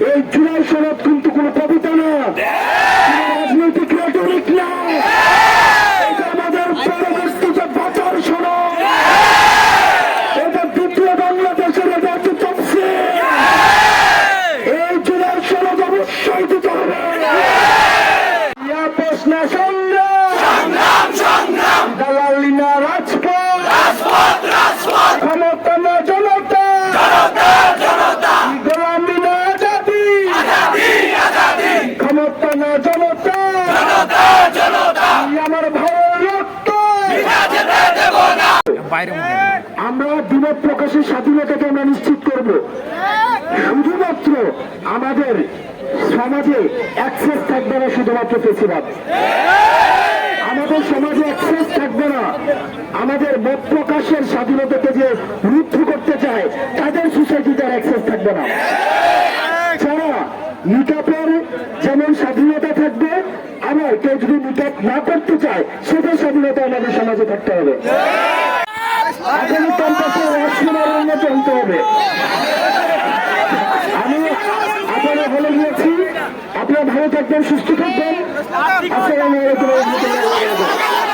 এই জুলাই সনদ কিন্তু কোনো কবিতা না, রাজনৈতিক রেটরিক না, এটা আমাদের পরবর্তীতে বাঁচার সনদ, এটা দ্বিতীয় বাংলাদেশের এটা হচ্ছে তফসিল। এই জুলাই সনদ অবশ্যই দিতে হবে। প্রশ্ন সংগ্রাম, দালালি না রাজপথ, ক্ষমতা না জনতা, গোলামি না আজাদি, ক্ষমতা না জনতা, আমার ভাইয়ের রক্ত। আমরা বিনোদ প্রকাশের স্বাধীনতাকে আমরা নিশ্চিত করব। শুধুমাত্র আমাদের সমাজে অ্যাক্সেস থাকবে না, শুধুমাত্র ফেসিবাদ। আমাদের সমাজে অ্যাক্সেস থাকবে না, আমাদের মত প্রকাশের স্বাধীনতাকে যে রুদ্ধ করতে চায় তাদের সোসাইটিতে অ্যাক্সেস থাকবে না। যারা নিকাপের যেমন স্বাধীনতা থাকবে, আবার কেউ যদি নিকাপ না করতে চায় সেটার স্বাধীনতা আমাদের সমাজে থাকতে হবে। আগামী ক্যাম্পাসে রাষ্ট্রীয় উন্নত হতে হবে। আমি আপনারা বলে দিয়েছি, আপনারা ভালো থাকবেন, সুস্থ থাকবেন। আসসালামু আলাইকুম।